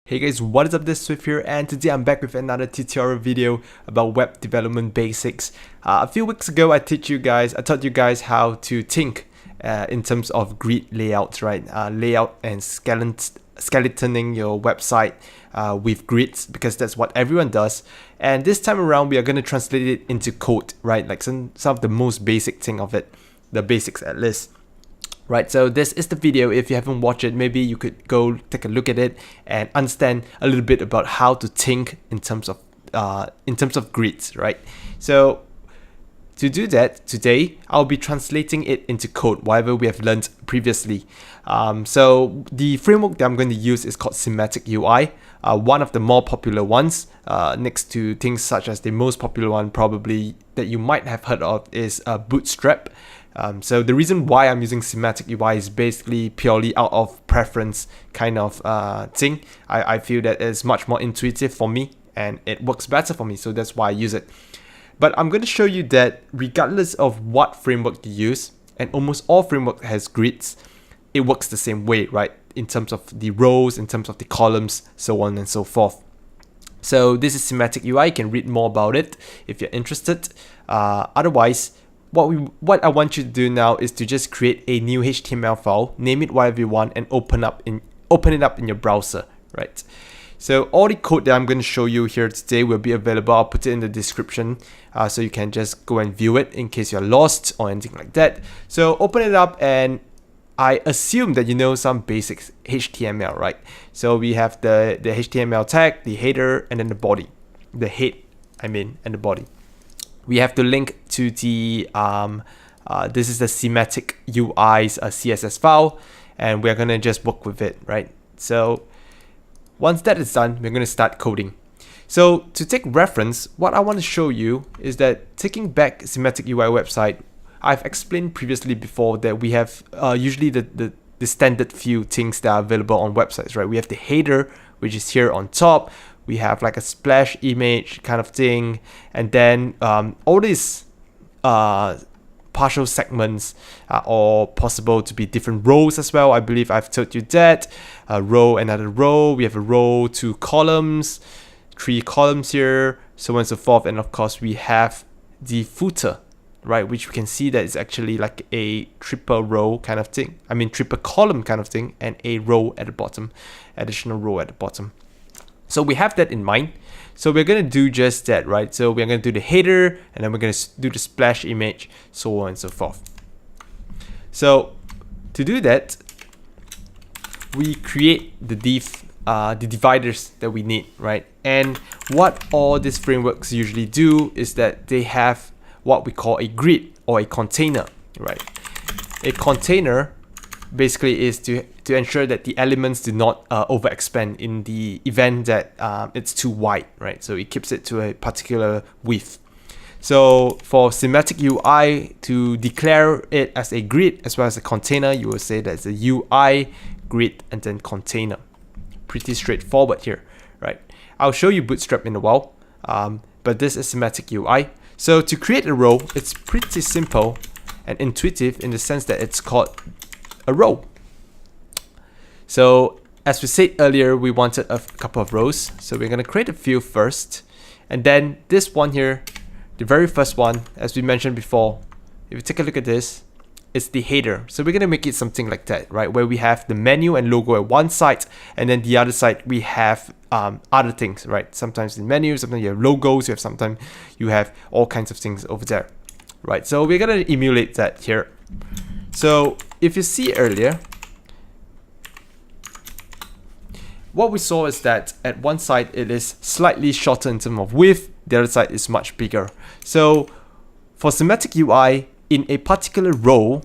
Hey guys, what is up? This is Swift here, and today I'm back with another tutorial video about web development basics. A few weeks ago, I taught you guys how to think in terms of grid layouts, right? Layout and skeletoning your website with grids, because that's what everyone does. And this time around, we are going to translate it into code, right? Like some of the most basic thing of it, the basics at least. Right, so this is the video. If you haven't watched it, maybe you could go take a look at it and understand a little bit about how to think in terms of grids, right? So to do that, today I'll be translating it into code, whatever we have learned previously. So the framework that I'm going to use is called Semantic-UI, one of the more popular ones, next to things such as the most popular one probably that you might have heard of is Bootstrap. So the reason why I'm using Semantic-UI is basically purely out of preference kind of thing. I feel that it's much more intuitive for me and it works better for me, so that's why I use it. But I'm going to show you that regardless of what framework you use, and almost all framework has grids, it works the same way, right? In terms of the rows, in terms of the columns, so on and so forth. So this is Semantic-UI. You can read more about it if you're interested. Otherwise, what I want you to do now is to just create a new HTML file, name it whatever you want, and open it up in your browser, right? So all the code that I'm going to show you here today will be available. I'll put it in the description, so you can just go and view it in case you're lost or anything like that. So open it up, and I assume that you know some basics HTML, right? So we have the HTML tag, the header, and then the body. The head, and the body. We have to link to the, this is the Semantic-UI's CSS file, and we're going to just work with it, right? So once that is done, we're going to start coding. So to take reference, what I want to show you is that taking back Semantic-UI website, I've explained previously before that we have usually the standard few things that are available on websites, right? We have the header, which is here on top. We have like a splash image kind of thing, and then all these partial segments are all possible to be different rows as well. I believe I've told you that. A row, another row. We have a row, 2 columns, 3 columns here, so on and so forth. And of course, we have the footer, right? Which we can see that it's actually like a triple row kind of thing. Triple column kind of thing, and a row at the bottom, additional row at the bottom. So we have that in mind. So we're going to do just that, right? So we're going to do the header, and then we're going to do the splash image, so on and so forth. So to do that, we create the dividers that we need, right? And what all these frameworks usually do is that they have what we call a grid or a container, right? A container basically is to ensure that the elements do not overexpand in the event that it's too wide, right? So it keeps it to a particular width. So for Semantic-UI, to declare it as a grid as well as a container, you will say that it's a UI, grid, and then container. Pretty straightforward here, right? I'll show you Bootstrap in a while, but this is Semantic-UI. So to create a row, it's pretty simple and intuitive in the sense that it's called a row. So as we said earlier, we wanted a couple of rows, so we're going to create a few first, and then this one here, the very first one, as we mentioned before, if you take a look at this, it's the header. So we're going to make it something like that, right, where we have the menu and logo at one side, and then the other side we have other things, right? Sometimes in menus, sometimes you have logos, sometimes you have all kinds of things over there, right? So we're going to emulate that here. So if you see earlier, what we saw is that at one side it is slightly shorter in terms of width, the other side is much bigger. So for Semantic-UI, in a particular row,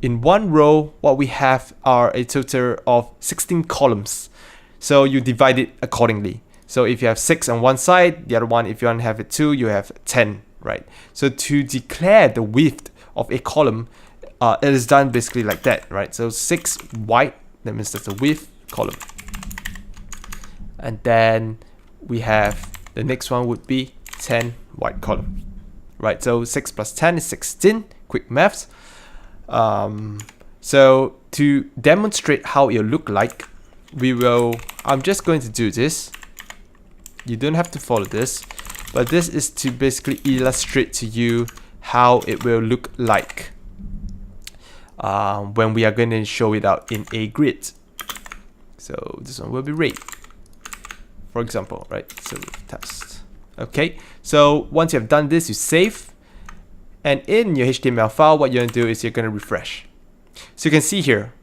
in one row, what we have are a total of 16 columns. So you divide it accordingly. So if you have 6 on one side, the other one, if you want to have it 2, you have 10, right? So to declare the width of a column, it is done basically like that, right? So 6 wide, that means that's the width column. And then we have the next one would be 10 wide column, right? So 6 plus 10 is 16, quick maths. So to demonstrate how it look like, we will I'm just going to do this. You don't have to follow this, but this is to basically illustrate to you how it will look like when we are going to show it out in a grid. So this one will be red, for example, right? So test. Okay, so once you have done this, you save, and in your HTML file, what you're going to do is you're going to refresh. So you can see here,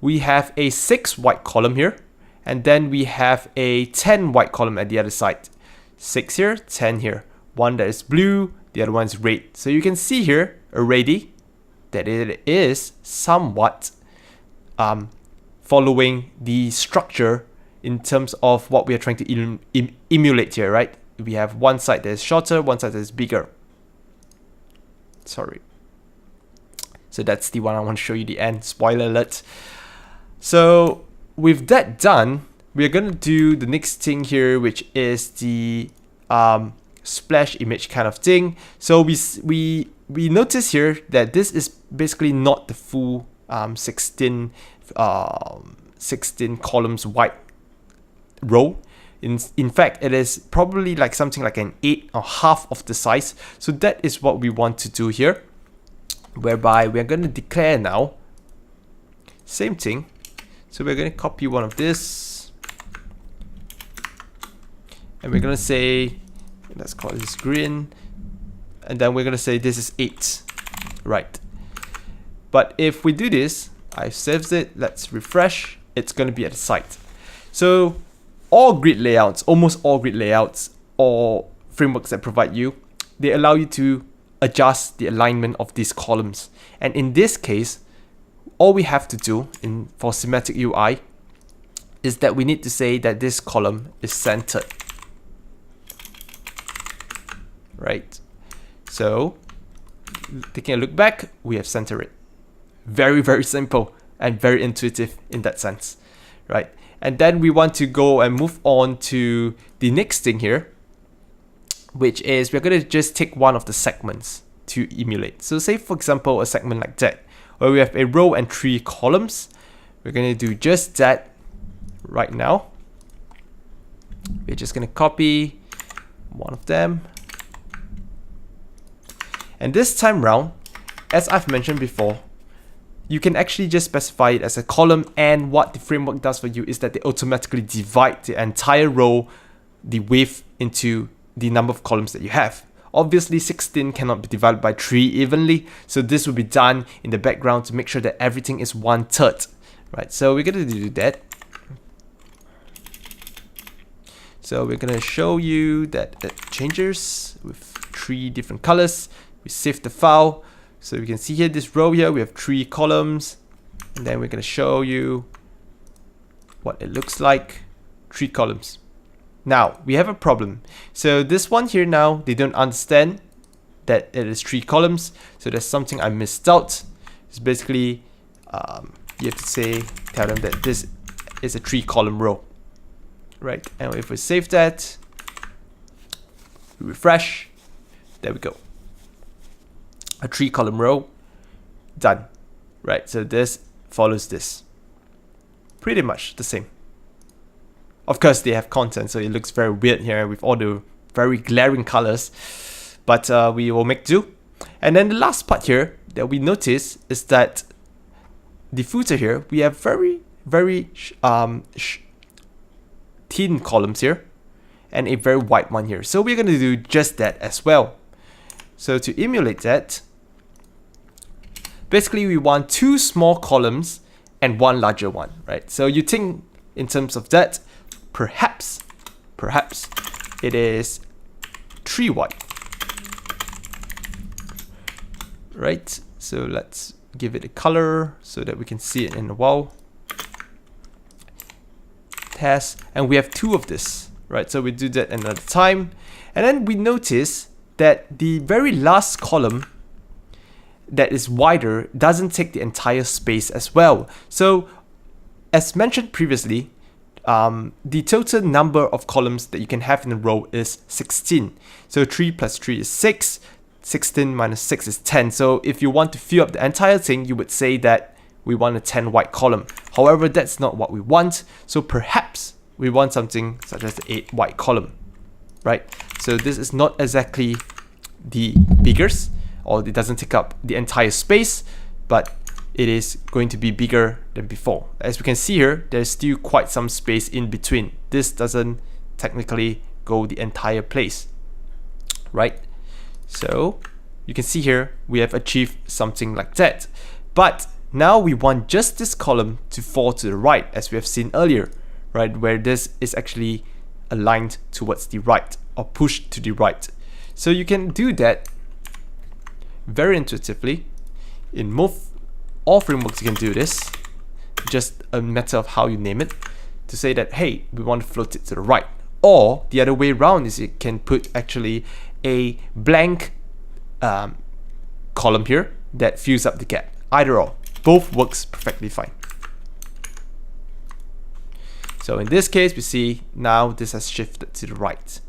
we have a 6 white column here, and then we have a 10 white column at the other side. 6 here, 10 here. One that is blue, the other one is red. So you can see here already that it is somewhat following the structure in terms of what we are trying to emulate here, right? We have one side that is shorter, one side that is bigger. Sorry. So that's the one I want to show you the end. Spoiler alert. So with that done, we're going to do the next thing here, which is the splash image kind of thing. So we notice here that this is basically not the full 16 columns wide row. In fact, it is probably like something like an 8 or half of the size. So that is what we want to do here, whereby we're going to declare now same thing. So we're going to copy one of this, and we're going to say, let's call this green, and then we're going to say this is 8, right? But if we do this, I've saved it, let's refresh, it's going to be at the side. So all grid layouts, almost all grid layouts or frameworks that provide you, they allow you to adjust the alignment of these columns. And in this case, all we have to do for Semantic-UI is that we need to say that this column is centered, right? So taking a look back, we have centered it. Very, very simple and very intuitive in that sense, right? And then we want to go and move on to the next thing here, which is we're going to just take one of the segments to emulate. So say, for example, a segment like that, where we have a row and 3 columns. We're going to do just that right now. We're just going to copy one of them. And this time round, as I've mentioned before, you can actually just specify it as a column, and what the framework does for you is that they automatically divide the entire row, the width, into the number of columns that you have. Obviously 16 cannot be divided by 3 evenly, so this will be done in the background to make sure that everything is 1/3, right? So we're going to do that. So we're going to show you that it changes with 3 different colors. We save the file. So you can see here, this row here, we have 3 columns, and then we're going to show you what it looks like. 3 columns. Now we have a problem. So this one here now, they don't understand that it is 3 columns. So there's something I missed out. It's basically you have to tell them that this is a 3 column row, right? And if we save that, we refresh, there we go. A 3 column row, done, right? So this follows this, pretty much the same. Of course, they have content, so it looks very weird here with all the very glaring colors, but we will make do. And then the last part here that we notice is that the footer here, we have very thin columns here and a very wide one here. So we're going to do just that as well. So to emulate that, basically we want 2 small columns and 1 larger one, right? So you think in terms of that, perhaps it is 3 wide, right? So let's give it a color so that we can see it in the wall. Test, and we have 2 of this, right? So we do that another time, and then we notice that the very last column that is wider doesn't take the entire space as well. So as mentioned previously, the total number of columns that you can have in a row is 16. So 3 plus 3 is 6. 16 minus 6 is 10. So if you want to fill up the entire thing, you would say that we want a 10 wide column. However, that's not what we want. So perhaps we want something such as the 8 white column, right? So this is not exactly the biggest, or it doesn't take up the entire space, but it is going to be bigger than before. As we can see here, there's still quite some space in between. This doesn't technically go the entire place, right? So you can see here we have achieved something like that. But now we want just this column to fall to the right, as we have seen earlier, right? Where this is actually aligned towards the right, or pushed to the right. So you can do that very intuitively. In all frameworks you can do this, just a matter of how you name it, to say that, hey, we want to float it to the right. Or the other way around is you can put actually a blank column here that fills up the gap. Either or, both works perfectly fine. So in this case, we see now this has shifted to the right.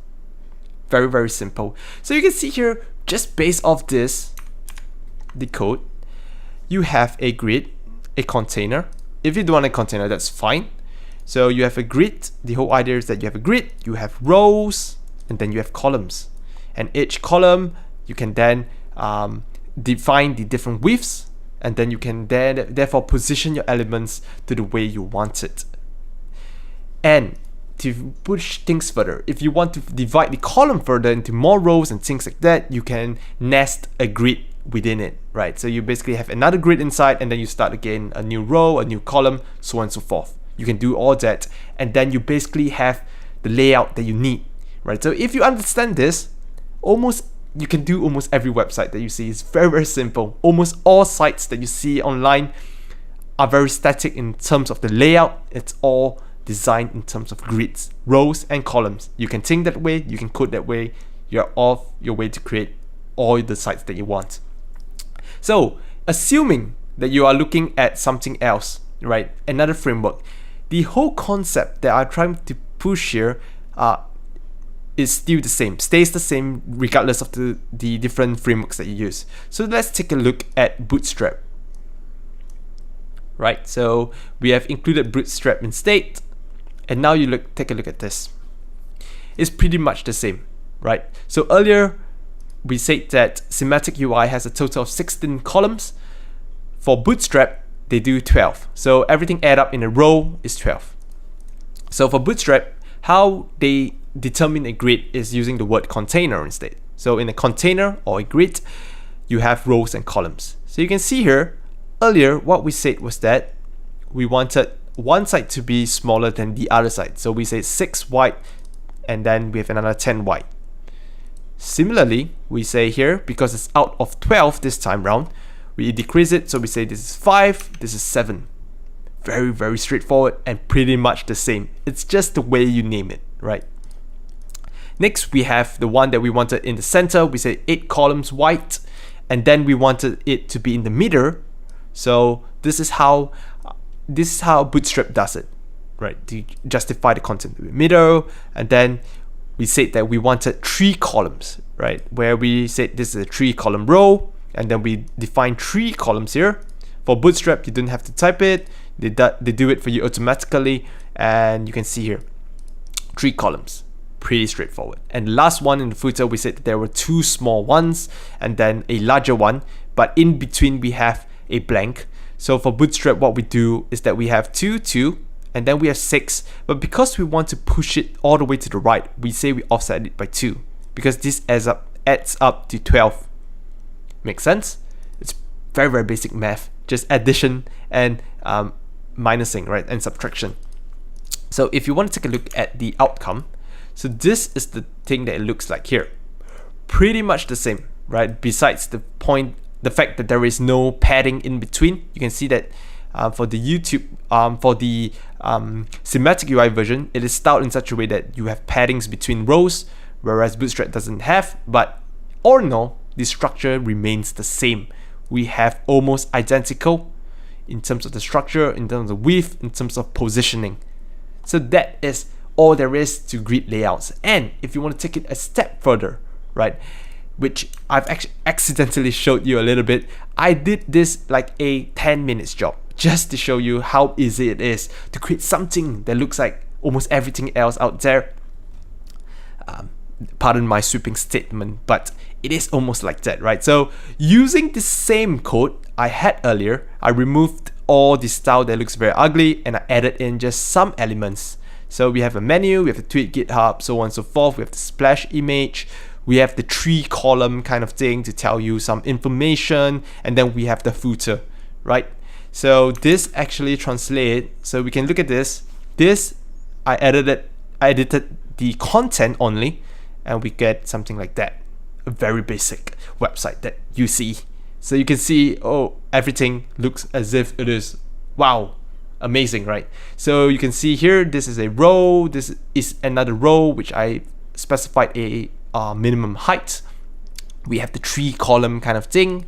Very, very simple. So you can see here, just based off this, the code, you have a grid, a container. If you don't want a container, that's fine. So you have a grid. The whole idea is that you have a grid, you have rows, and then you have columns. And each column, you can then define the different widths, and then you can then therefore position your elements to the way you want it. And to push things further, if you want to divide the column further into more rows and things like that, you can nest a grid within it, right? So you basically have another grid inside, and then you start again a new row, a new column, so on and so forth. You can do all that, and then you basically have the layout that you need, right? So if you understand this, you can do almost every website that you see. It's very, very simple. Almost all sites that you see online are very static in terms of the layout. It's all designed in terms of grids, rows, and columns. You can think that way, you can code that way. You're off your way to create all the sites that you want. So, assuming that you are looking at something else, right? Another framework. The whole concept that I'm trying to push here is still the same, stays the same regardless of the different frameworks that you use. So let's take a look at Bootstrap. Right, so we have included Bootstrap instead, and now you take a look at this. It's pretty much the same, right? So earlier we said that Semantic-UI has a total of 16 columns. For Bootstrap, they do 12. So everything add up in a row is 12. So for Bootstrap, how they determine a grid is using the word container instead. So in a container or a grid, you have rows and columns. So you can see here, earlier what we said was that we wanted one side to be smaller than the other side. So we say 6 wide, and then we have another 10 wide. Similarly, we say here, because it's out of 12 this time round, we decrease it. So we say this is 5, this is 7. Very, very straightforward and pretty much the same. It's just the way you name it, right? Next, we have the one that we wanted in the center. We say 8 columns wide, and then we wanted it to be in the middle. So this is how Bootstrap does it, right? To justify the content in the middle. And then we said that we wanted 3 columns, right? Where we said this is a 3-column row, and then we define 3 columns here. For Bootstrap, you don't have to type it. They do it for you automatically, and you can see here 3 columns. Pretty straightforward. And the last one in the footer, we said that there were 2 small ones and then a larger one, but in between we have a blank. So for Bootstrap, what we do is that we have 2, 2, and then we have 6. But because we want to push it all the way to the right, we say we offset it by 2, because this adds up to 12. Make sense? It's very, very basic math, just addition and minusing, right, and subtraction. So if you want to take a look at the outcome, so this is the thing that it looks like here. Pretty much the same, right? Besides the fact that there is no padding in between. You can see that for the Semantic-UI version, it is styled in such a way that you have paddings between rows, whereas Bootstrap doesn't have. But all in all, the structure remains the same. We have almost identical in terms of the structure, in terms of width, in terms of positioning. So that is all there is to grid layouts. And if you want to take it a step further, right, which I've actually accidentally showed you a little bit, I did this like a 10 minutes job just to show you how easy it is to create something that looks like almost everything else out there. Pardon my sweeping statement, but it is almost like that, right? So using the same code I had earlier, I removed all the style that looks very ugly and I added in just some elements. So we have a menu, we have the tweet GitHub, so on and so forth. We have the splash image, we have the 3-column kind of thing to tell you some information, and then we have the footer, right? So this actually translates, so we can look at this. This, I edited the content only, and we get something like that. A very basic website that you see. So you can see, oh, everything looks as if it is, wow, amazing, right? So you can see here, this is a row, this is another row, which I specified a minimum height. We have the 3-column kind of thing,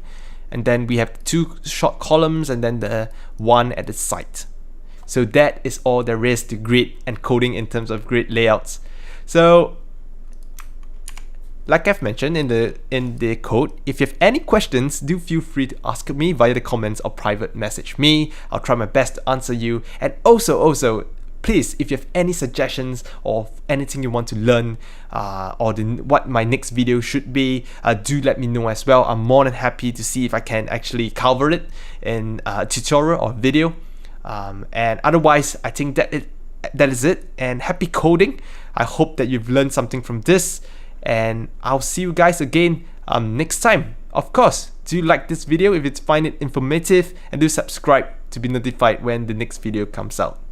and then we have 2 short columns, and then the one at the side. So that is all there is to grid encoding in terms of grid layouts. So like I've mentioned in the code, if you have any questions, do feel free to ask me via the comments or private message me. I'll try my best to answer you. And also, please, if you have any suggestions or anything you want to learn, or what my next video should be, do let me know as well. I'm more than happy to see if I can actually cover it in a tutorial or video. And otherwise, I think that is it. And happy coding. I hope that you've learned something from this. And I'll see you guys again next time. Of course, do like this video if you find it informative, and do subscribe to be notified when the next video comes out.